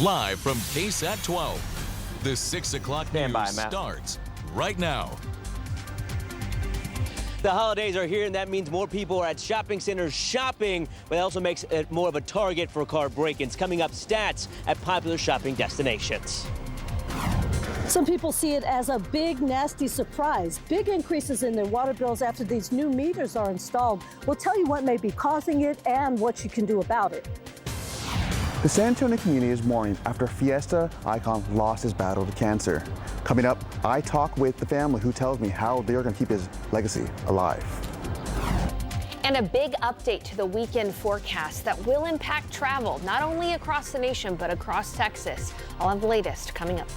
Live from KSAT 12, the 6 o'clock Stand by, news Matt. starts right now. The holidays are here, and that means more people are at shopping centers shopping, but it also makes it more of a target for car break-ins. Coming up, stats at popular shopping destinations. Some people see it as a big, nasty surprise. Big increases in their water bills after these new meters are installed. We'll tell you what may be causing it and what you can do about it. The San Antonio community is mourning after Fiesta icon lost his battle to cancer. Coming up, I talk with the family who tells me how they're going to keep his legacy alive. And a big update to the weekend forecast that will impact travel, not only across the nation, but across Texas. I'll have the latest coming up.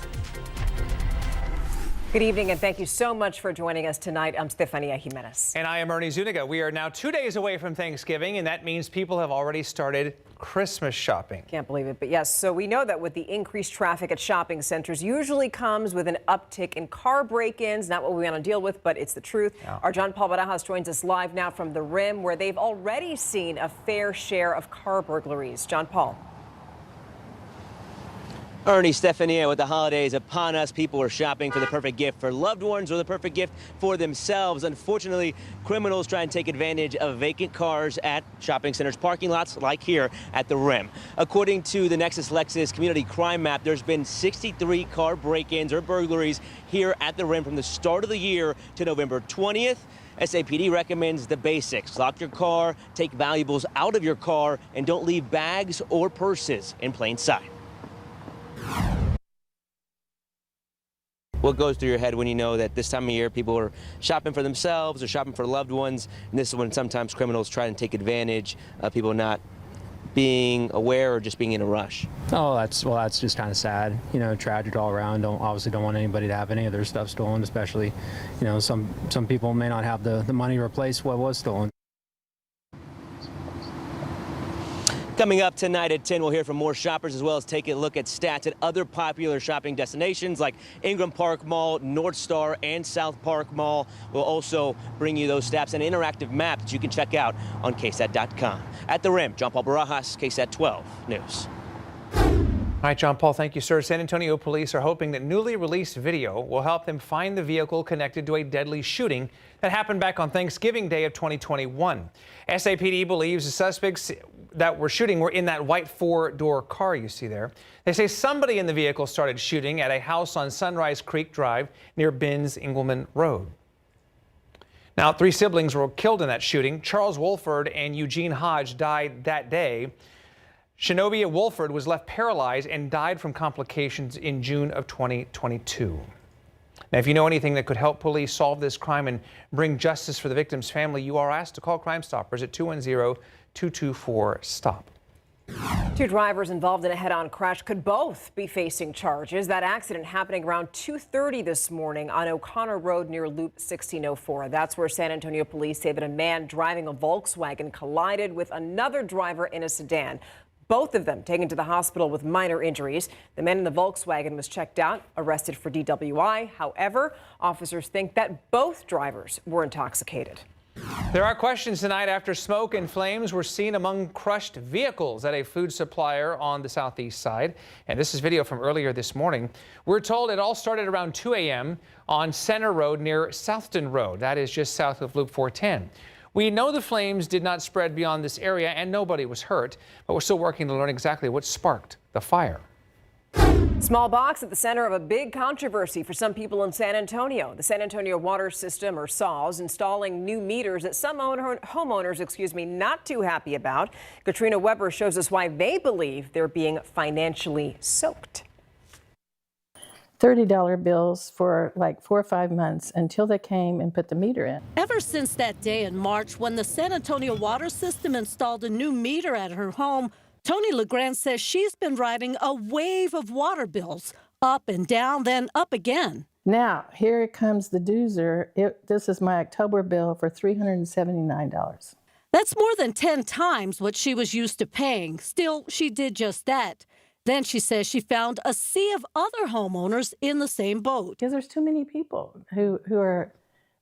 Good evening, and thank you so much for joining us tonight. I'm Stefania Jimenez. And I am Ernie Zuniga. We are now 2 days away from Thanksgiving, and that means people have already started Christmas shopping. Can't believe it, but yes, so we know that with the increased traffic at shopping centers usually comes with an uptick in car break-ins. Not what we want to deal with, but it's the truth. Yeah. Our John Paul Barajas joins us live now from the Rim, where they've already seen a fair share of car burglaries. John Paul. Ernie, Stefania, with the holidays upon us, people are shopping for the perfect gift for loved ones or the perfect gift for themselves. Unfortunately, criminals try and take advantage of vacant cars at shopping centers, parking lots like here at the Rim. According to the Nexus Lexus Community Crime Map, there's been 63 car break-ins or burglaries here at the Rim from the start of the year to November 20th. SAPD recommends the basics. Lock your car, take valuables out of your car, and don't leave bags or purses in plain sight. What goes through your head when you know that this time of year people are shopping for themselves or shopping for loved ones, and this is when sometimes criminals try and take advantage of people not being aware or just being in a rush? Oh, that's just kind of sad. You know, tragic all around. Obviously don't want anybody to have any of their stuff stolen, especially, you know, some people may not have the money to replace what was stolen. Coming up tonight at 10, we'll hear from more shoppers as well as take a look at stats at other popular shopping destinations like Ingram Park Mall, North Star, and South Park Mall. We'll also bring you those stats and an interactive map that you can check out on KSAT.com. At the Rim, John Paul Barajas, KSAT 12 News. All right, John Paul, thank you, sir. San Antonio police are hoping that newly released video will help them find the vehicle connected to a deadly shooting that happened back on Thanksgiving Day of 2021. SAPD believes the suspects that were shooting were in that white four-door car you see there. They say somebody in the vehicle started shooting at a house on Sunrise Creek Drive near Benz Engelman Road. Now, 3 siblings were killed in that shooting. Charles Wolford and Eugene Hodge died that day. Shinobia Wolford was left paralyzed and died from complications in June of 2022. Now, if you know anything that could help police solve this crime and bring justice for the victim's family, you are asked to call Crime Stoppers at 210-224-STOP. 2 drivers involved in a head-on crash could both be facing charges. That accident happening around 2:30 this morning on O'Connor Road near Loop 1604. That's where San Antonio police say that a man driving a Volkswagen collided with another driver in a sedan. Both of them taken to the hospital with minor injuries. The man in the Volkswagen was checked out, arrested for DWI. However, officers think that both drivers were intoxicated. There are questions tonight after smoke and flames were seen among crushed vehicles at a food supplier on the southeast side. And this is video from earlier this morning. We're told it all started around 2 a.m. on Center Road near Southton Road. That is just south of Loop 410. We know the flames did not spread beyond this area and nobody was hurt, but we're still working to learn exactly what sparked the fire. Small box at the center of a big controversy for some people in San Antonio. The San Antonio Water System, or SAW, installing new meters that some homeowners, not too happy about. Katrina Weber shows us why they believe they're being financially soaked. $30 bills for like 4 or 5 months until they came and put the meter in. Ever since that day in March when the San Antonio Water System installed a new meter at her home, Tony LeGrand says she's been riding a wave of water bills, up and down, then up again. Now, here comes the doozer. This is my October bill for $379. That's more than 10 times what she was used to paying. Still, she did just that. Then she says she found a sea of other homeowners in the same boat. Because there's too many people who are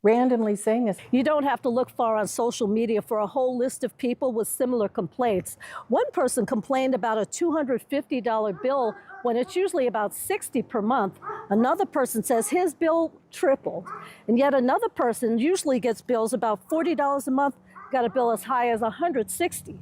randomly saying this. You don't have to look far on social media for a whole list of people with similar complaints. One person complained about a $250 bill when it's usually about $60 per month. Another person says his bill tripled. And yet another person usually gets bills about $40 a month, got a bill as high as $160.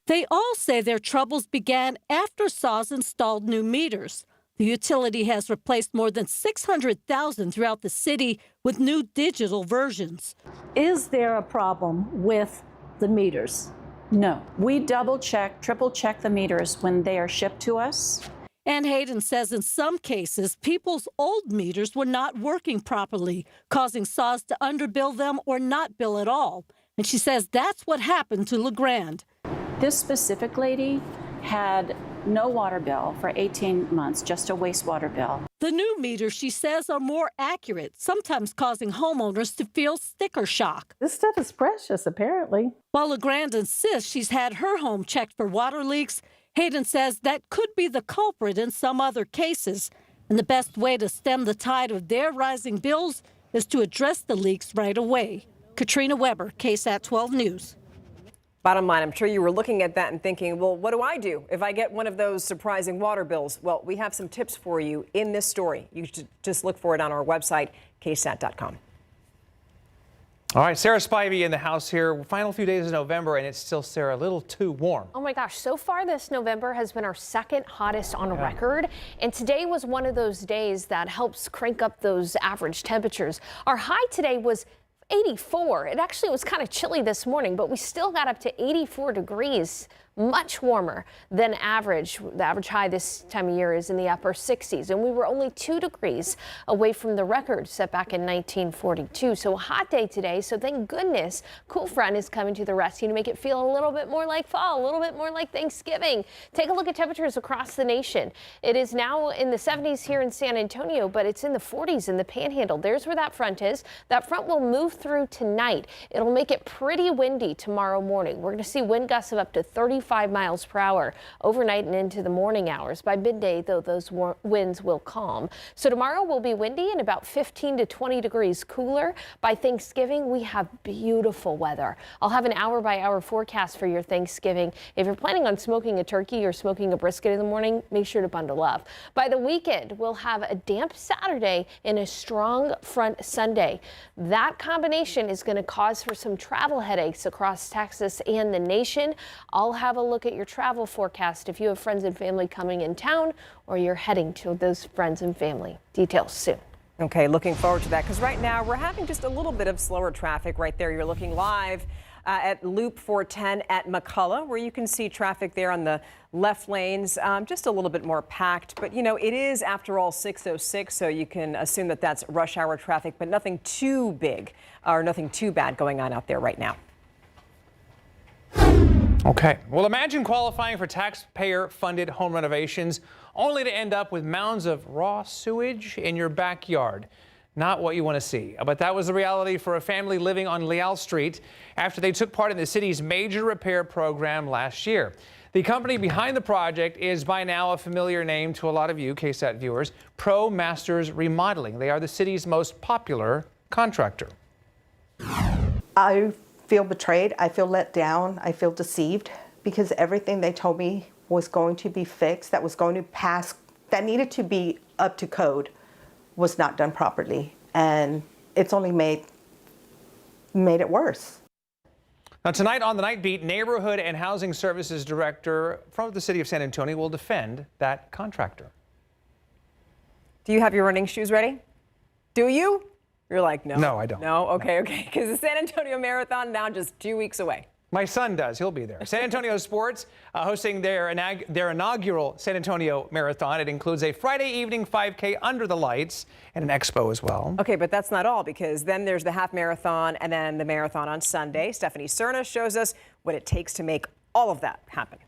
They all say their troubles began after SAWS installed new meters. The utility has replaced more than 600,000 throughout the city with new digital versions. Is there a problem with the meters? No. We double check, triple check the meters when they are shipped to us. And Hayden says in some cases, people's old meters were not working properly, causing SAWS to underbill them or not bill at all. And she says that's what happened to LeGrand. This specific lady had no water bill for 18 months, just a wastewater bill. The new meters, she says, are more accurate, sometimes causing homeowners to feel sticker shock. This stuff is precious, apparently. While LeGrand insists she's had her home checked for water leaks, Hayden says that could be the culprit in some other cases. And the best way to stem the tide of their rising bills is to address the leaks right away. Katrina Weber, KSAT 12 News. Bottom line, I'm sure you were looking at that and thinking, well, what do I do if I get one of those surprising water bills? Well, we have some tips for you in this story. You should just look for it on our website, ksat.com. All right, Sarah Spivey in the house here. Final few days of November, and it's still, Sarah, a little too warm. Oh my gosh, so far this November has been our second hottest on record. And today was one of those days that helps crank up those average temperatures. Our high today was 84. It actually was kind of chilly this morning, but we still got up to 84 degrees. Much warmer than average. The average high this time of year is in the upper 60s, and we were only 2 degrees away from the record set back in 1942. So a hot day today, so thank goodness cool front is coming to the rescue to make it feel a little bit more like fall, a little bit more like Thanksgiving. Take a look at temperatures across the nation. It is now in the 70s here in San Antonio, but it's in the 40s in the Panhandle. There's where that front is. That front will move through tonight. It'll make it pretty windy tomorrow morning. We're going to see wind gusts of up to 35 miles per hour overnight and into the morning hours. By midday, though, those winds will calm. So tomorrow will be windy and about 15 to 20 degrees cooler. By Thanksgiving, we have beautiful weather. I'll have an hour-by-hour forecast for your Thanksgiving. If you're planning on smoking a turkey or smoking a brisket in the morning, make sure to bundle up. By the weekend, we'll have a damp Saturday and a strong front Sunday. That combination is going to cause for some travel headaches across Texas and the nation. I'll have a look at your travel forecast if you have friends and family coming in town or you're heading to those friends and family. Details soon. Okay, looking forward to that, because right now we're having just a little bit of slower traffic right there. You're looking live at Loop 410 at McCullough, where you can see traffic there on the left lanes, just a little bit more packed. But, you know, it is, after all, 6:06, so you can assume that that's rush hour traffic, but nothing too big or nothing too bad going on out there right now. Okay, well, imagine qualifying for taxpayer-funded home renovations only to end up with mounds of raw sewage in your backyard. Not what you want to see. But that was the reality for a family living on Leal Street after they took part in the city's major repair program last year. The company behind the project is by now a familiar name to a lot of you KSAT viewers, Pro Masters Remodeling. They are the city's most popular contractor. I feel betrayed, I feel let down, I feel deceived, because everything they told me was going to be fixed, that was going to pass, that needed to be up to code, was not done properly, and it's only made it worse. Now tonight on the Night Beat, Neighborhood and Housing Services Director from the City of San Antonio will defend that contractor. Do you have your running shoes ready? Do you? You're like, no. No, I don't. No? Okay, okay. Because the San Antonio Marathon now just 2 weeks away. My son does. He'll be there. San Antonio Sports hosting their inaugural San Antonio Marathon. It includes a Friday evening 5K under the lights and an expo as well. Okay, but that's not all, because then there's the half marathon and then the marathon on Sunday. Stephanie Cerna shows us what it takes to make all of that happen.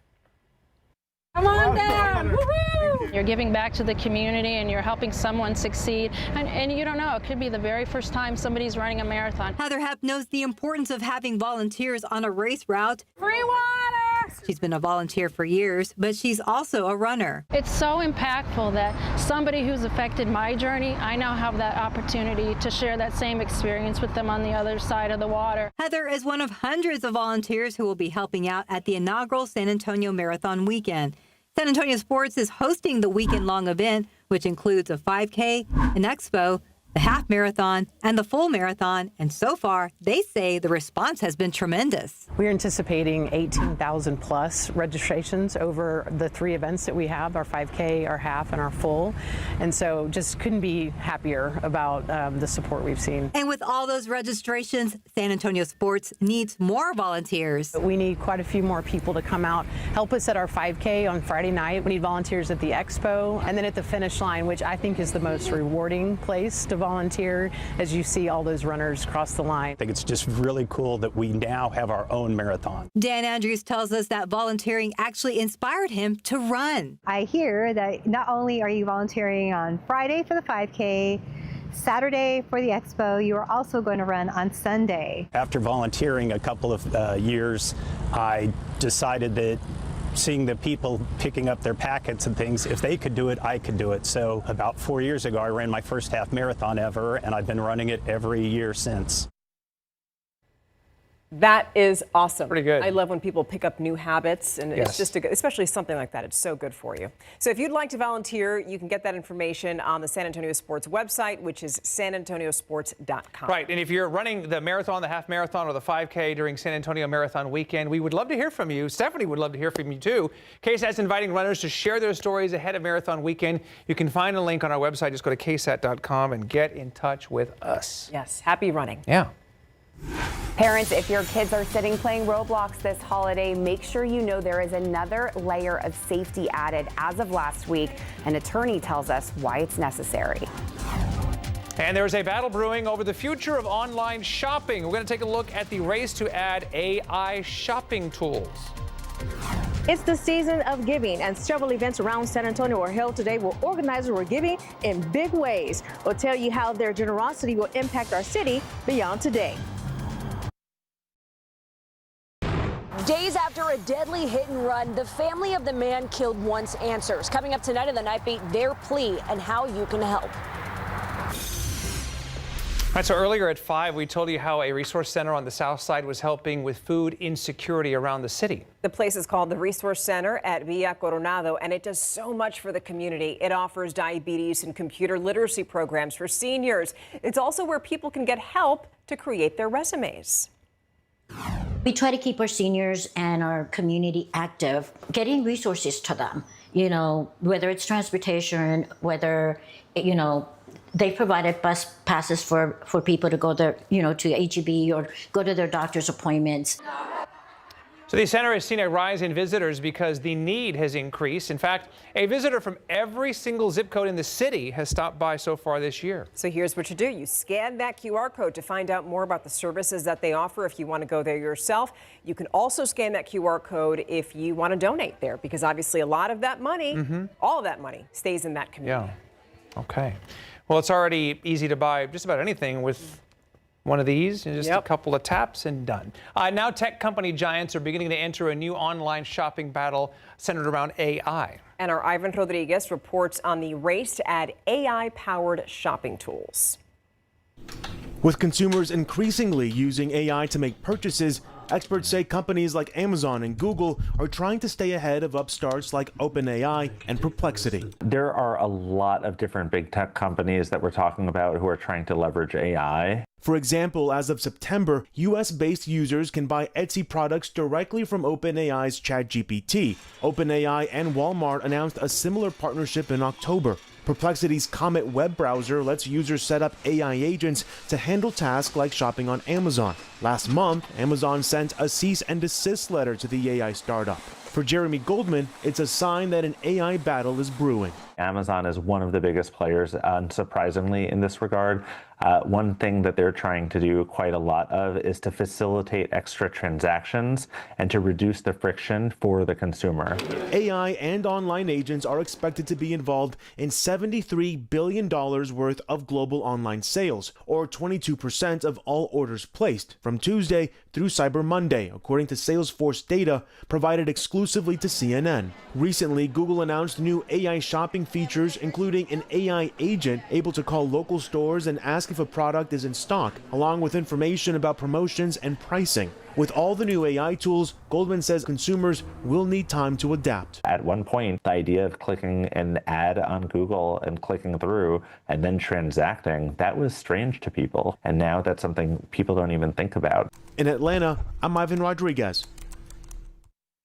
Come on down! Woo-hoo! You're giving back to the community and you're helping someone succeed. And you don't know, it could be the very first time somebody's running a marathon. Heather Hepp knows the importance of having volunteers on a race route. Free water! She's been a volunteer for years, but she's also a runner. It's so impactful that somebody who's affected my journey, I now have that opportunity to share that same experience with them on the other side of the water. Heather is one of hundreds of volunteers who will be helping out at the inaugural San Antonio Marathon weekend. San Antonio Sports is hosting the weekend-long event, which includes a 5K, an expo, the half marathon, and the full marathon. And so far, they say the response has been tremendous. We're anticipating 18,000 plus registrations over the 3 events that we have, our 5K, our half, and our full. And so just couldn't be happier about the support we've seen. And with all those registrations, San Antonio Sports needs more volunteers. We need quite a few more people to come out, help us at our 5K on Friday night. We need volunteers at the expo and then at the finish line, which I think is the most rewarding place to volunteer as you see all those runners cross the line. I think it's just really cool that we now have our own marathon. Dan Andrews tells us that volunteering actually inspired him to run. I hear that not only are you volunteering on Friday for the 5K, Saturday for the expo, you are also going to run on Sunday. After volunteering a couple of years, I decided that seeing the people picking up their packets and things, if they could do it, I could do it. So about 4 years ago, I ran my first half marathon ever, and I've been running it every year since. That is awesome. Pretty good. I love when people pick up new habits, and Yes. it's just especially something like that. It's so good for you. So if you'd like to volunteer, you can get that information on the San Antonio Sports website, which is sanantoniosports.com. Right, and if you're running the marathon, the half marathon, or the 5K during San Antonio Marathon weekend, we would love to hear from you. Stephanie would love to hear from you too. KSAT's inviting runners to share their stories ahead of Marathon weekend. You can find a link on our website. Just go to ksat.com and get in touch with us. Yes, happy running. Yeah. Parents, if your kids are sitting playing Roblox this holiday, make sure you know there is another layer of safety added as of last week. An attorney tells us why it's necessary. And there's a battle brewing over the future of online shopping. We're going to take a look at the race to add AI shopping tools. It's the season of giving, and several events around San Antonio are held today where organizers were giving in big ways. We'll tell you how their generosity will impact our city beyond today. Days after a deadly hit and run, the family of the man killed once answers. Coming up tonight in the Night Beat, their plea and how you can help. All right, so earlier at 5, we told you how a resource center on the south side was helping with food insecurity around the city. The place is called the Resource Center at Villa Coronado, and it does so much for the community. It offers diabetes and computer literacy programs for seniors. It's also where people can get help to create their resumes. We try to keep our seniors and our community active, getting resources to them, you know, whether it's transportation, whether, you know, they provided bus passes for people to go there, you know, to HEB or go to their doctor's appointments. So the center has seen a rise in visitors because the need has increased. In fact, a visitor from every single zip code in the city has stopped by so far this year. So here's what you do. You scan that QR code to find out more about the services that they offer if you want to go there yourself. You can also scan that QR code if you want to donate there, because obviously a lot of that money, all of that money, stays in that community. Yeah. Okay. Well, it's already easy to buy just about anything with one of these, and just a couple of taps and done. Now tech company giants are beginning to enter a new online shopping battle centered around AI. And our Ivan Rodriguez reports on the race to add AI-powered shopping tools. With consumers increasingly using AI to make purchases, experts say companies like Amazon and Google are trying to stay ahead of upstarts like OpenAI and Perplexity. There are a lot of different big tech companies that we're talking about who are trying to leverage AI. For example, as of September, US-based users can buy Etsy products directly from OpenAI's ChatGPT. OpenAI and Walmart announced a similar partnership in October. Perplexity's Comet web browser lets users set up AI agents to handle tasks like shopping on Amazon. Last month, Amazon sent a cease and desist letter to the AI startup. For Jeremy Goldman, it's a sign that an AI battle is brewing. Amazon is one of the biggest players, unsurprisingly, in this regard. One thing that they're trying to do quite a lot of is to facilitate extra transactions and to reduce the friction for the consumer. AI and online agents are expected to be involved in $73 billion worth of global online sales, or 22% of all orders placed, from Tuesday through Cyber Monday, according to Salesforce data provided exclusively to CNN. Recently, Google announced new AI shopping features, including an AI agent able to call local stores and ask if a product is in stock, along with information about promotions and pricing. With all the new AI tools, Goldman says consumers will need time to adapt. At one point, the idea of clicking an ad on Google and clicking through and then transacting, that was strange to people. And now that's something people don't even think about. In Atlanta, I'm Ivan Rodriguez.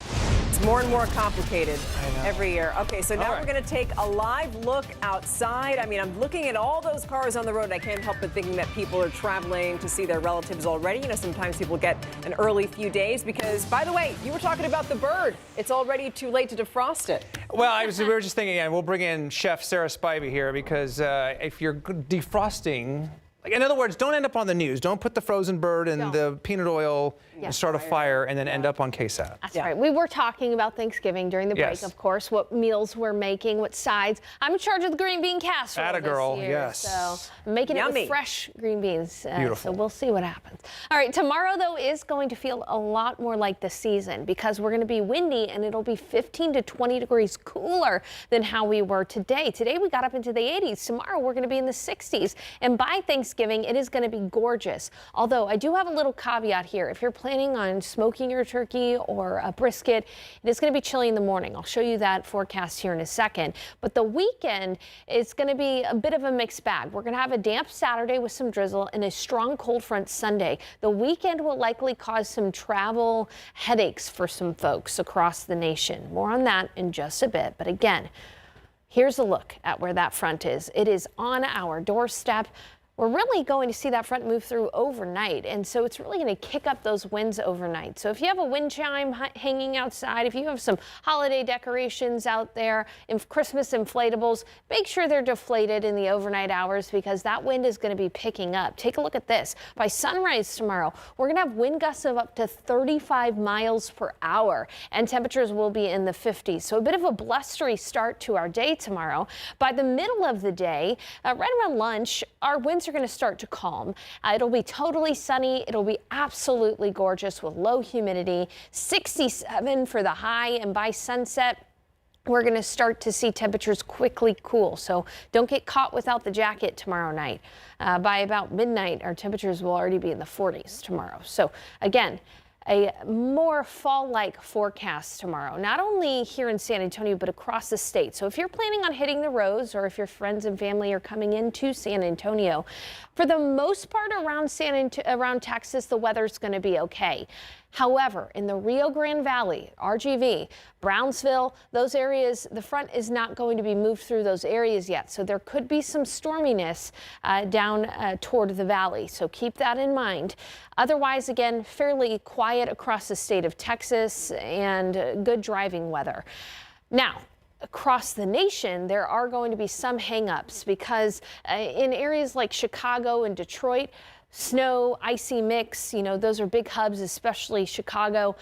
It's more and more complicated every year. Okay, so now we're going to take a live look outside. I mean, I'm looking at all those cars on the road, and I can't help but thinking that people are traveling to see their relatives already. You know, sometimes people get an early few days because, by the way, you were talking about the bird. It's already too late to defrost it. Well, we were just thinking, and we'll bring in Chef Sarah Spivey here, because if you're defrosting, like, in other words, don't end up on the news. Don't put the frozen bird in the peanut oil and start a fire and then end up on KSAT. That's right. We were talking about Thanksgiving during the break, Yes. of course, what meals we're making, what sides. I'm in charge of the green bean casserole Atta girl, this year, yes. so I'm making it with fresh green beans. Beautiful. So we'll see what happens. All right, tomorrow, though, is going to feel a lot more like the season because we're going to be windy and it'll be 15 to 20 degrees cooler than how we were today. Today, we got up into the 80s. Tomorrow, we're going to be in the 60s. And by Thanksgiving, it is going to be gorgeous. Although I do have a little caveat here. If you're planning on smoking your turkey or a brisket, it is going to be chilly in the morning. I'll show you that forecast here in a second. But the weekend is going to be a bit of a mixed bag. We're going to have a damp Saturday with some drizzle and a strong cold front Sunday. The weekend will likely cause some travel headaches for some folks across the nation. More on that in just a bit. But again, here's a look at where that front is. It is on our doorstep. We're really going to see that front move through overnight, and so it's really going to kick up those winds overnight. So if you have a wind chime hanging outside, if you have some holiday decorations out there, Christmas inflatables, make sure they're deflated in the overnight hours because that wind is going to be picking up. Take a look at this. By sunrise tomorrow, we're going to have wind gusts of up to 35 miles per hour, and temperatures will be in the 50s. So a bit of a blustery start to our day tomorrow. By the middle of the day, right around lunch, our winds are going to start to calm. It'll be totally sunny. It'll be absolutely gorgeous with low humidity, 67 for the high, and by sunset, we're going to start to see temperatures quickly cool. So don't get caught without the jacket tomorrow night. By about midnight, our temperatures will already be in the 40s tomorrow. So again, a more fall-like forecast tomorrow, not only here in San Antonio, but across the state. So if you're planning on hitting the roads or if your friends and family are coming into San Antonio, for the most part around Texas, the weather's going to be okay. However, in the Rio Grande Valley, RGV, Brownsville, those areas, the front is not going to be moved through those areas yet. So there could be some storminess down toward the valley. So keep that in mind. Otherwise, again, fairly quiet across the state of Texas and good driving weather. Now, across the nation, there are going to be some hangups because in areas like Chicago and Detroit, snow, icy mix, you know, those are big hubs, especially Chicago.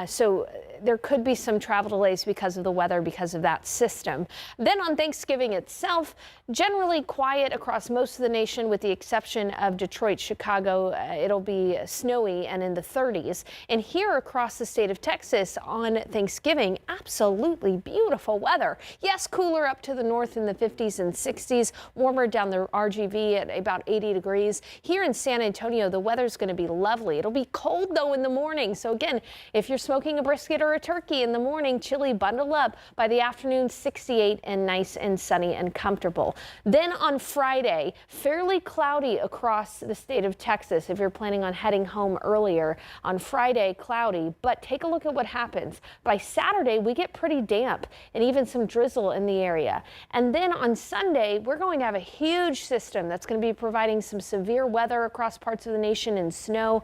So there could be some travel delays because of the weather, because of that system. Then on Thanksgiving itself, generally quiet across most of the nation with the exception of Detroit, Chicago. It'll be snowy and in the 30s. And here across the state of Texas on Thanksgiving, absolutely beautiful weather. Yes, cooler up to the north in the 50s and 60s, warmer down the RGV at about 80 degrees. Here in San Antonio, the weather's going to be lovely. It'll be cold though in the morning. So again, if you're smoking a brisket or a turkey in the morning, chilly, bundle up. By the afternoon, 68 and nice and sunny and comfortable. Then on Friday, fairly cloudy across the state of Texas. If you're planning on heading home earlier on Friday, cloudy, but take a look at what happens. By Saturday, we get pretty damp and even some drizzle in the area. And then on Sunday, we're going to have a huge system that's going to be providing some severe weather across parts of the nation and snow.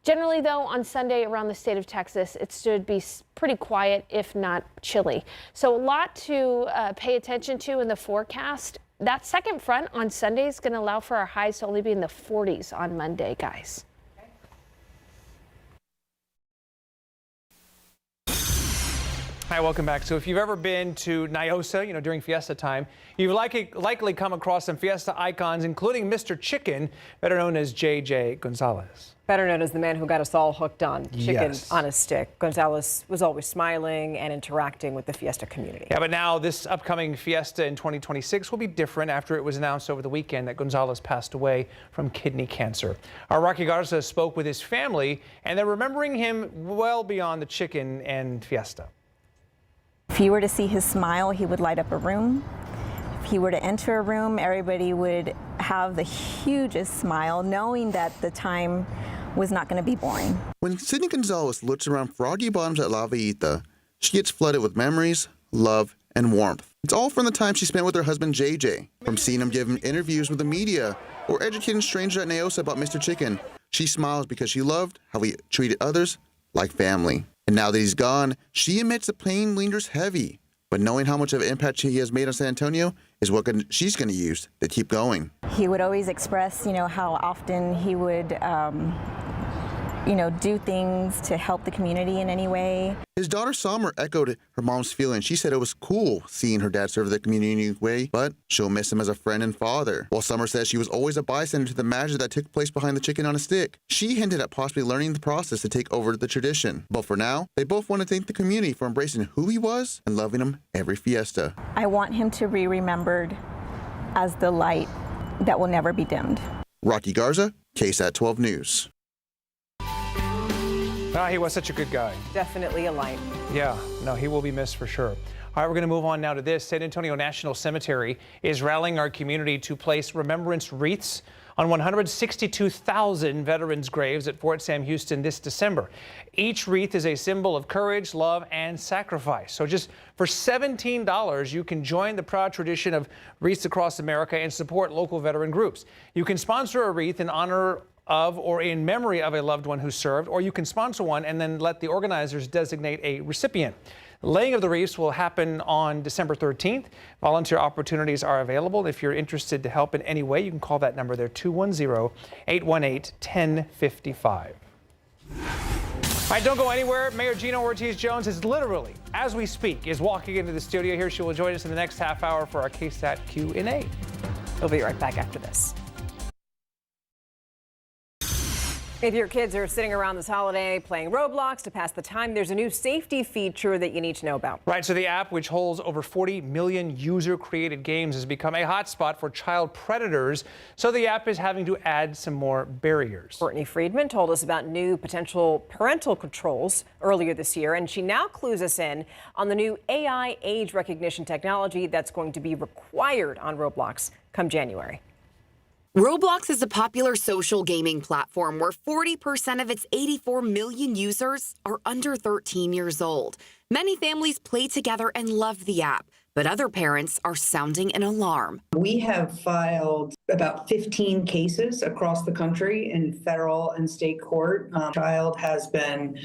Generally, though, on Sunday around the state of Texas, it should be pretty quiet, if not chilly. So a lot to pay attention to in the forecast. That second front on Sunday is going to allow for our highs to only be in the 40s on Monday, guys. Hi, welcome back. So if you've ever been to Niosa, during Fiesta time, you've likely come across some Fiesta icons, including Mr. Chicken, better known as JJ Gonzalez. Better known as the man who got us all hooked on chicken Yes. on a stick. Gonzalez was always smiling and interacting with the Fiesta community. Yeah, but now this upcoming Fiesta in 2026 will be different after it was announced over the weekend that Gonzalez passed away from kidney cancer. Our Rocky Garza spoke with his family, and they're remembering him well beyond the chicken and Fiesta. If you were to see his smile, he would light up a room. If he were to enter a room, everybody would have the hugest smile, knowing that the time was not going to be boring. When Sydney Gonzalez looks around Froggy Bottoms at La Villita, she gets flooded with memories, love, and warmth. It's all from the time she spent with her husband JJ. From seeing him giving interviews with the media or educating strangers at Niosa about Mr. Chicken, she smiles because she loved how he treated others like family. And now that he's gone, she admits the pain lingers heavy. But knowing how much of an impact he has made on San Antonio is what she's going to use to keep going. He would always express, how often he would, do things to help the community in any way. His daughter Summer echoed her mom's feeling. She said it was cool seeing her dad serve the community in a way, but she'll miss him as a friend and father. While Summer says she was always a bystander to the magic that took place behind the chicken on a stick, she hinted at possibly learning the process to take over the tradition. But for now, they both want to thank the community for embracing who he was and loving him every Fiesta. I want him to be remembered as the light that will never be dimmed. Rocky Garza, KSAT 12 News. He was such a good guy. Definitely a light. Yeah, no, he will be missed for sure. All right, we're going to move on now to this. San Antonio National Cemetery is rallying our community to place remembrance wreaths on 162,000 veterans' graves at Fort Sam Houston this December. Each wreath is a symbol of courage, love, and sacrifice. So just for $17, you can join the proud tradition of wreaths across America and support local veteran groups. You can sponsor a wreath in honor of or in memory of a loved one who served, or you can sponsor one and then let the organizers designate a recipient. Laying of the wreaths will happen on December 13th. Volunteer opportunities are available. If you're interested to help in any way, you can call that number there, 210-818-1055. All right, don't go anywhere. Mayor Gina Ortiz-Jones is literally, as we speak, is walking into the studio here. She will join us in the next half hour for our KSAT Q&A. We'll be right back after this. If your kids are sitting around this holiday playing Roblox to pass the time, there's a new safety feature that you need to know about. Right, so the app, which holds over 40 million user-created games, has become a hotspot for child predators, so the app is having to add some more barriers. Courtney Friedman told us about new potential parental controls earlier this year, and she now clues us in on the new AI age recognition technology that's going to be required on Roblox come January. Roblox is a popular social gaming platform where 40% of its 84 million users are under 13 years old. Many families play together and love the app, but other parents are sounding an alarm. We have filed about 15 cases across the country in federal and state court. Child has been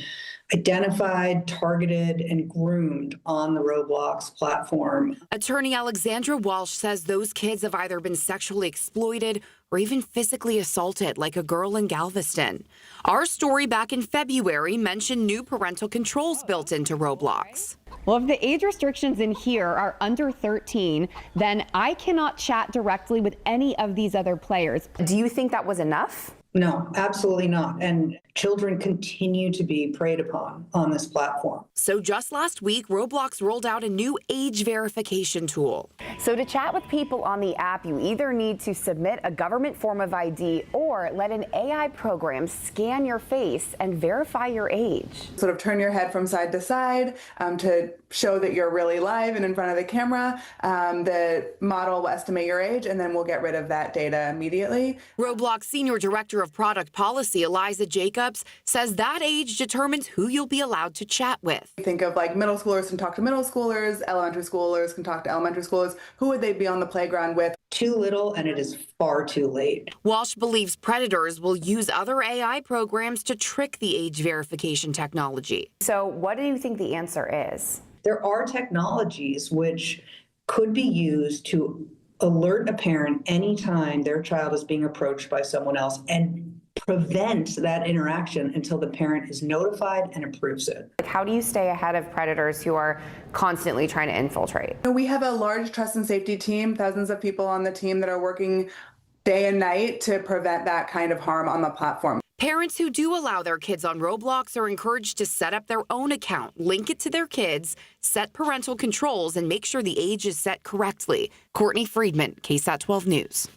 identified, targeted, and groomed on the Roblox platform. Attorney Alexandra Walsh says those kids have either been sexually exploited or even physically assaulted, like a girl in Galveston. Our story back in February mentioned new parental controls built into Roblox. Well, if the age restrictions in here are under 13, then I cannot chat directly with any of these other players. Do you think that was enough? No, absolutely not. And children continue to be preyed upon on this platform. So just last week, Roblox rolled out a new age verification tool. So to chat with people on the app, you either need to submit a government form of ID or let an AI program scan your face and verify your age. Sort of turn your head from side to side to show that you're really live and in front of the camera. The model will estimate your age, and then we'll get rid of that data immediately. Roblox Senior Director of Product Policy, Eliza Jacobs, says that age determines who you'll be allowed to chat with. Think of like middle schoolers can talk to middle schoolers, elementary schoolers can talk to elementary schoolers. Who would they be on the playground with? Too little, and it is far too late. Walsh believes predators will use other AI programs to trick the age verification technology. So what do you think the answer is? There are technologies which could be used to alert a parent anytime their child is being approached by someone else and prevent that interaction until the parent is notified and approves it. How do you stay ahead of predators who are constantly trying to infiltrate? We have a large trust and safety team, thousands of people on the team that are working day and night to prevent that kind of harm on the platform. Parents who do allow their kids on Roblox are encouraged to set up their own account, link it to their kids, set parental controls, and make sure the age is set correctly. Courtney Friedman, KSAT 12 News.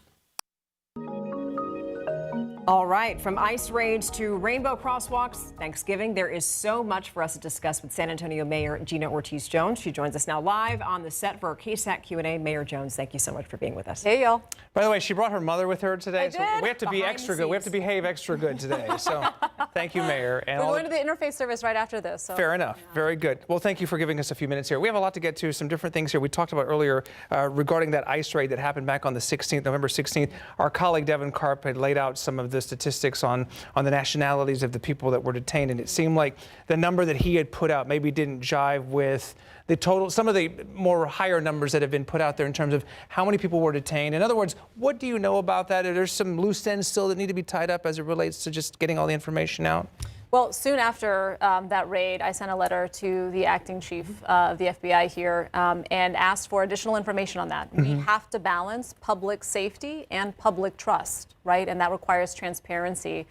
All right, from ice raids to rainbow crosswalks, Thanksgiving, there is so much for us to discuss with San Antonio Mayor Gina Ortiz-Jones. She joins us now live on the set for our KSAT Q&A. Mayor Jones, thank you so much for being with us. Hey, y'all. By the way, she brought her mother with her today, so we have to be Behind extra the good. We have to scenes. behave extra good today. So thank you, Mayor. And We're all going to the interfaith service right after this. So. Fair enough. Very good. Well, thank you for giving us a few minutes here. We have a lot to get to, some different things here. We talked about earlier regarding that ice raid that happened back on the 16th, November 16th. Our colleague Devin Karp had laid out some of the statistics on the nationalities of the people that were detained, and it seemed like the number that he had put out maybe didn't jive with the total, some of the more higher numbers that have been put out there in terms of how many people were detained. In other words, what do you know about that? Are there some loose ends still that need to be tied up as it relates to just getting all the information out? Well, soon after that raid, I sent a letter to the acting chief of the FBI here and asked for additional information on that. We have to balance public safety and public trust, right? And that requires transparency.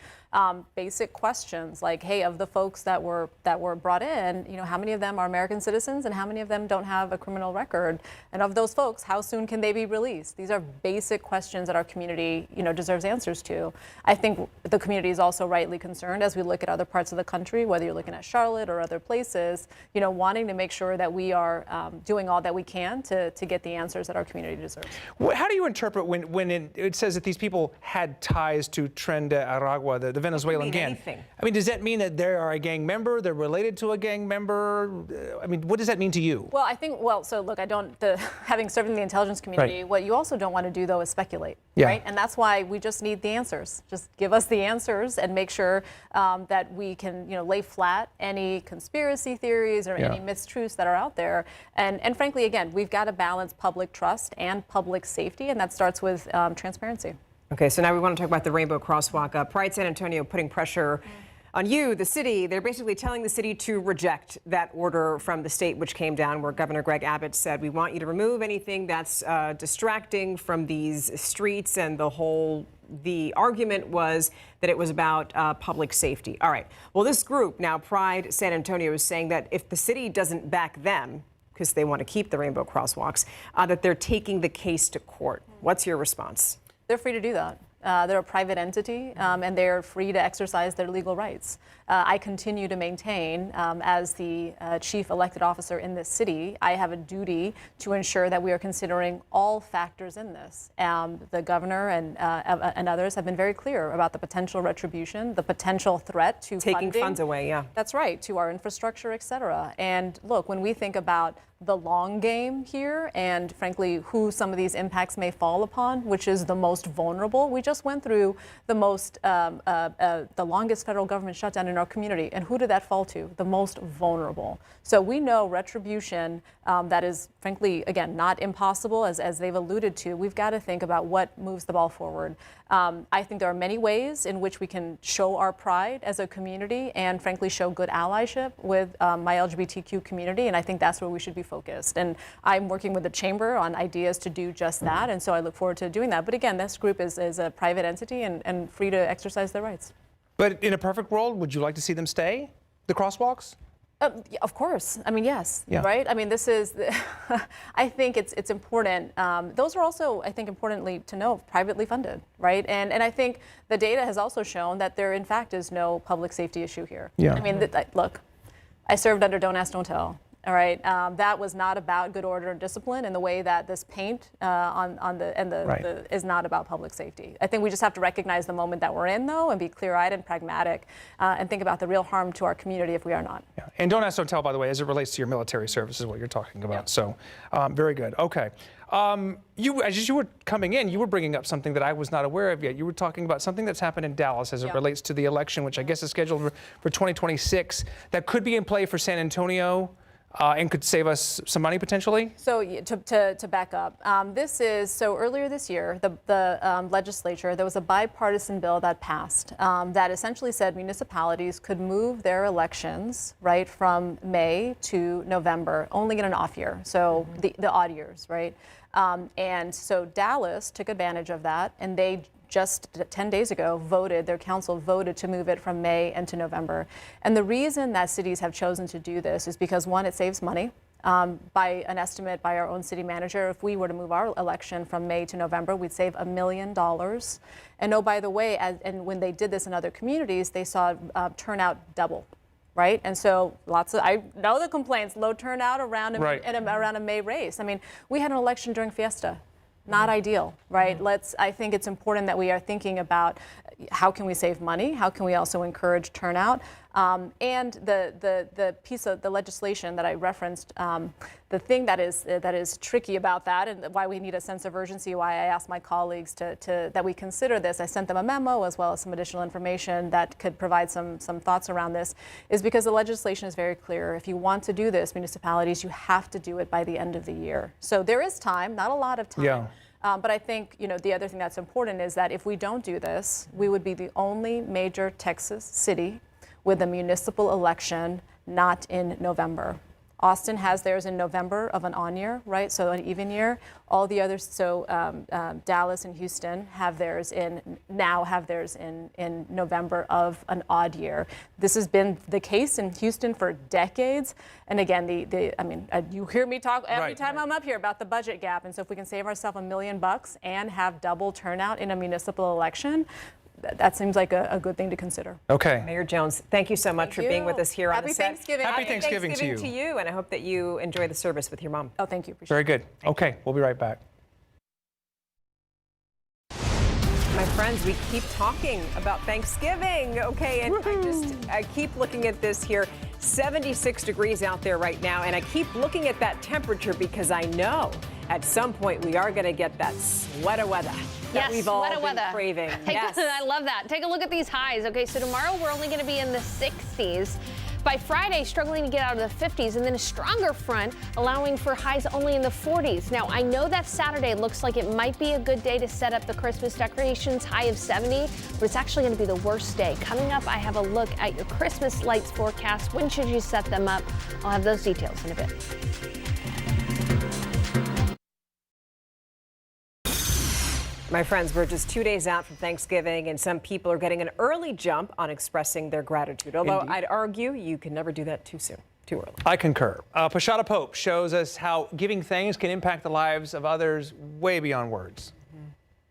Basic questions like, hey, of the folks that were brought in, you know, how many of them are American citizens and how many of them don't have a criminal record? And of those folks, how soon can they be released? These are basic questions that our community, you know, deserves answers to. I think the community is also rightly concerned as we look at other parts of the country, whether you're looking at Charlotte or other places, you know, wanting to make sure that we are doing all that we can to get the answers that our community deserves. How do you interpret when it says that these people had ties to Tren de Aragua, the Venezuelan gang? Anything. I mean, does that mean that they are a gang member? They're related to a gang member? I mean, what does that mean to you? Well, I think, so look, having served in the intelligence community, what you also don't want to do, though, is speculate, right? And that's why we just need the answers. Just give us the answers and make sure that we can, you know, lay flat any conspiracy theories or any mistruths that are out there. And frankly, again, we've got to balance public trust and public safety, and that starts with transparency. Okay, so now we want to talk about the Rainbow Crosswalk. Pride San Antonio putting pressure on you, the city. They're basically telling the city to reject that order from the state, which came down where Governor Greg Abbott said, we want you to remove anything that's distracting from these streets. And the argument was that it was about public safety. All right. Well, this group now, Pride San Antonio, is saying that if the city doesn't back them, because they want to keep the Rainbow Crosswalks, that they're taking the case to court. What's your response? They're free to do that. They're a private entity, and they're free to exercise their legal rights. I continue to maintain, as the chief elected officer in this city, I have a duty to ensure that we are considering all factors in this. The governor and others have been very clear about the potential retribution, the potential threat to taking funds away, That's right, to our infrastructure, et cetera. And look, when we think about the long game here and frankly who some of these impacts may fall upon, which is the most vulnerable. We just went through the longest federal government shutdown in our community, and who did that fall to? The most vulnerable. So we know retribution that is frankly, again, not impossible as they've alluded to. We've got to think about what moves the ball forward. I think there are many ways in which we can show our pride as a community and frankly show good allyship with my LGBTQ community, and I think that's where we should be focused. And I'm working with the chamber on ideas to do just that, and so I look forward to doing that. But again, this group is a private entity and free to exercise their rights. But in a perfect world, would you like to see them stay, the crosswalks? Of course. I mean, yes, yeah. Right? I mean, this is, I think it's important. Those are also, I think, importantly to know, privately funded, right? And I think the data has also shown that there, in fact, is no public safety issue here. Yeah. I mean, look, I served under Don't Ask, Don't Tell. All right, that was not about good order and discipline in the way that this paint is not about public safety. I think we just have to recognize the moment that we're in, though, and be clear-eyed and pragmatic, and think about the real harm to our community if we are not. Yeah. And Don't Ask, Don't Tell, by the way, as it relates to your military service is what you're talking about. Yeah. So, very good. Okay. As you were coming in, you were bringing up something that I was not aware of yet. You were talking about something that's happened in Dallas as it relates to the election, which I guess is scheduled for 2026, that could be in play for San Antonio. and could save us some money potentially? So to back up, so earlier this year, the legislature, there was a bipartisan bill that passed that essentially said municipalities could move their elections right from May to November, only in an off year, so the odd years, right? And so Dallas took advantage of that, and they just 10 days ago their council voted to move it from May into November. And the reason that cities have chosen to do this is because, one, it saves money. By an estimate by our own city manager, if we were to move our election from May to November, we'd save $1 million. And oh, by the way, and when they did this in other communities, they saw turnout double. Right, and so I know the complaints, low turnout around a May race. I mean, we had an election during Fiesta. Not ideal, right? I think it's important that we are thinking about how can we save money, how can we also encourage turnout, and the piece of the legislation that I referenced, the thing that is tricky about that, and why we need a sense of urgency, why I asked my colleagues that we consider this. I sent them a memo as well as some additional information that could provide some thoughts around this, is because the legislation is very clear. If you want to do this, municipalities, you have to do it by the end of the year. So there is time, not a lot of time. Yeah. But I think, the other thing that's important is that if we don't do this, we would be the only major Texas city with a municipal election not in November. Austin has theirs in November of an on year, right? So an even year. All the others, Dallas and Houston have theirs in November of an odd year. This has been the case in Houston for decades. And again, you hear me talk every time I'm up here about the budget gap. And so if we can save ourselves $1 million and have double turnout in a municipal election, that seems like a good thing to consider. Okay. Mayor Jones, thank you so much for being with us here on the set. Thanksgiving. Happy Thanksgiving to you, and I hope that you enjoy the service with your mom. Oh, thank you. Appreciate Very good. Okay, we'll be right back. My friends, we keep talking about Thanksgiving, okay? And I keep looking at this here. 76 degrees out there right now, and I keep looking at that temperature because I know at some point we are going to get that sweater weather that we've all been craving. I love that. Take a look at these highs. Okay, so tomorrow we're only going to be in the 60s. By Friday, struggling to get out of the 50s, and then a stronger front allowing for highs only in the 40s. Now, I know that Saturday looks like it might be a good day to set up the Christmas decorations, high of 70, but it's actually going to be the worst day. Coming up, I have a look at your Christmas lights forecast. When should you set them up? I'll have those details in a bit. My friends, we're just 2 days out from Thanksgiving, and some people are getting an early jump on expressing their gratitude. Although I'd argue you can never do that too soon, too early. I concur. Pashada Pope shows us how giving thanks can impact the lives of others way beyond words.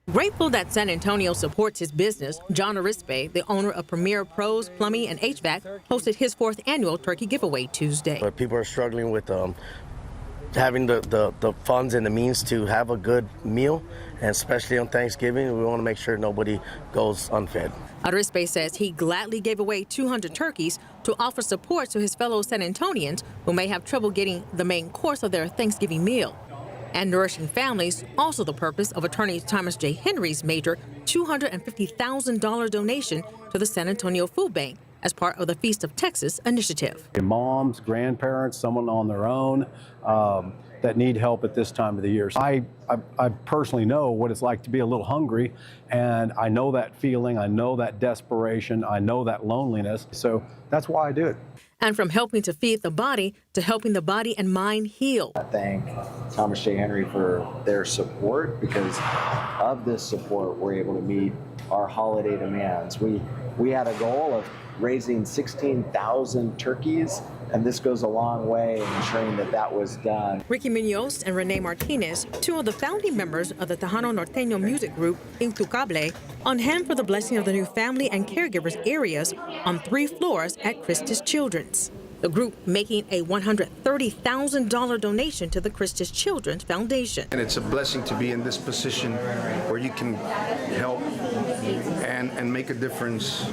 Grateful that San Antonio supports his business, John Arispe, the owner of Premier Pros Plumbing and HVAC, hosted his 4th annual turkey giveaway Tuesday. But people are struggling with having the funds and the means to have a good meal, and especially on Thanksgiving, we want to make sure nobody goes unfed. Arispe says he gladly gave away 200 turkeys to offer support to his fellow San Antonians who may have trouble getting the main course of their Thanksgiving meal. And nourishing families, also the purpose of attorney Thomas J. Henry's major $250,000 donation to the San Antonio Food Bank as part of the Feast of Texas initiative. Moms, grandparents, someone on their own that need help at this time of the year. I personally know what it's like to be a little hungry, and I know that feeling, I know that desperation, I know that loneliness, so that's why I do it. And from helping to feed the body to helping the body and mind heal. I thank Thomas J. Henry for their support. Because of this support, we're able to meet our holiday demands. We had a goal of raising 16,000 turkeys, and this goes a long way in ensuring that was done. Ricky Munoz and Renee Martinez, 2 of the founding members of the Tejano Norteño music group, Intocable, on hand for the blessing of the new family and caregivers areas on 3 floors at Christus Children's. The group making a $130,000 donation to the Christus Children's Foundation. And it's a blessing to be in this position where you can help and make a difference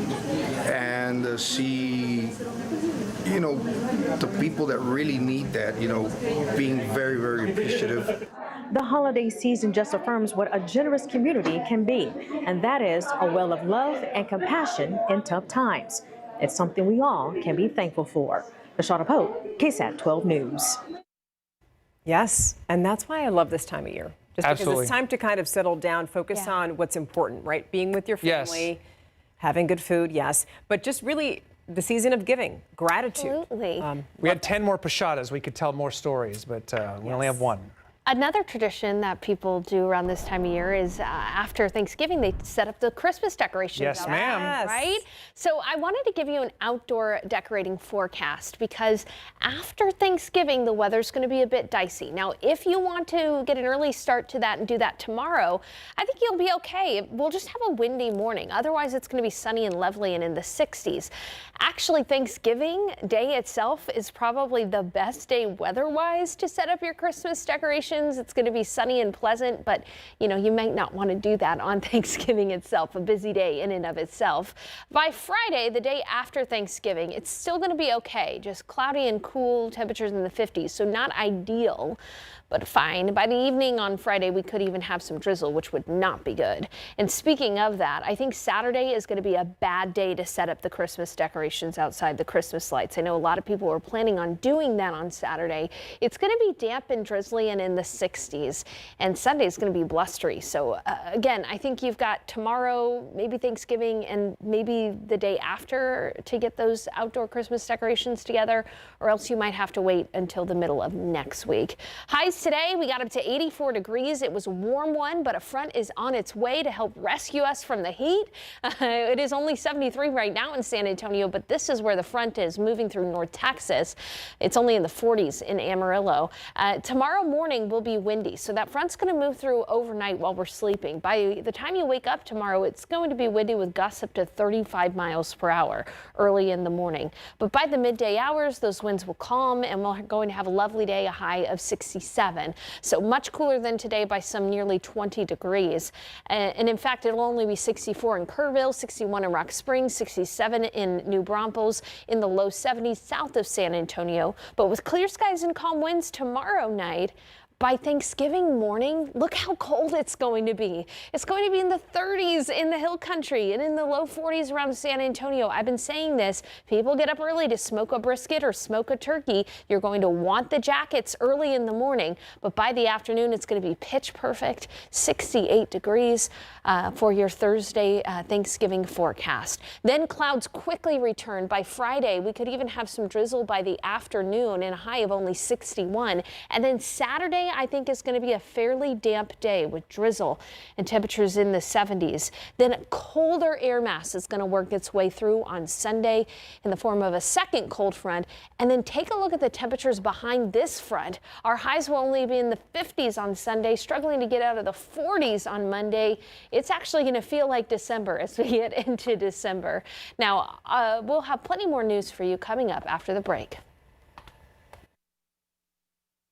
and see, the people that really need that, being very, very appreciative. The holiday season just affirms what a generous community can be, and that is a well of love and compassion in tough times. It's something we all can be thankful for. Lashana Pope, KSAT 12 News. Yes, and that's why I love this time of year. Just because Absolutely. it's time to kind of settle down, focus on what's important, right? Being with your family, having good food, yes, but just really the season of giving, gratitude. Absolutely. We had 10 more pashadas. We could tell more stories, but we only have one. Another tradition that people do around this time of year is after Thanksgiving, they set up the Christmas decorations. Yes, ma'am. Right? So I wanted to give you an outdoor decorating forecast because after Thanksgiving, the weather's going to be a bit dicey. Now, if you want to get an early start to that and do that tomorrow, I think you'll be okay. We'll just have a windy morning. Otherwise, it's going to be sunny and lovely and in the 60s. Actually, Thanksgiving Day itself is probably the best day weather-wise to set up your Christmas decorations. It's going to be sunny and pleasant, but you might not want to do that on Thanksgiving itself, a busy day in and of itself. By Friday, the day after Thanksgiving, it's still going to be okay, just cloudy and cool, temperatures in the 50s, so not ideal, but fine. By the evening on Friday, we could even have some drizzle, which would not be good. And speaking of that, I think Saturday is going to be a bad day to set up the Christmas decorations outside, the Christmas lights. I know a lot of people were planning on doing that on Saturday. It's going to be damp and drizzly and in the 60s, and Sunday is going to be blustery. So again, I think you've got tomorrow, maybe Thanksgiving, and maybe the day after to get those outdoor Christmas decorations together, or else you might have to wait until the middle of next week. Highs today, we got up to 84 degrees. It was a warm one, but a front is on its way to help rescue us from the heat. It is only 73 right now in San Antonio, but this is where the front is moving through North Texas. It's only in the 40s in Amarillo. Tomorrow morning will be windy, so that front's going to move through overnight while we're sleeping. By the time you wake up tomorrow, it's going to be windy with gusts up to 35 miles per hour early in the morning. But by the midday hours, those winds will calm, and we're going to have a lovely day, a high of 67. So much cooler than today by some nearly 20 degrees. And in fact, it'll only be 64 in Kerrville, 61 in Rock Springs, 67 in New Braunfels, in the low 70s south of San Antonio. But with clear skies and calm winds tomorrow night, by Thanksgiving morning, look how cold it's going to be. It's going to be in the 30s in the hill country and in the low 40s around San Antonio. I've been saying this. People get up early to smoke a brisket or smoke a turkey. You're going to want the jackets early in the morning, but by the afternoon, it's going to be pitch perfect, 68 degrees for your Thursday Thanksgiving forecast. Then clouds quickly return. By Friday, we could even have some drizzle by the afternoon and a high of only 61. And then Saturday, I think is going to be a fairly damp day with drizzle and temperatures in the 70s. Then a colder air mass is going to work its way through on Sunday in the form of a second cold front. And then take a look at the temperatures behind this front. Our highs will only be in the 50s on Sunday, struggling to get out of the 40s on Monday. It's actually going to feel like December as we get into December. Now, we'll have plenty more news for you coming up after the break.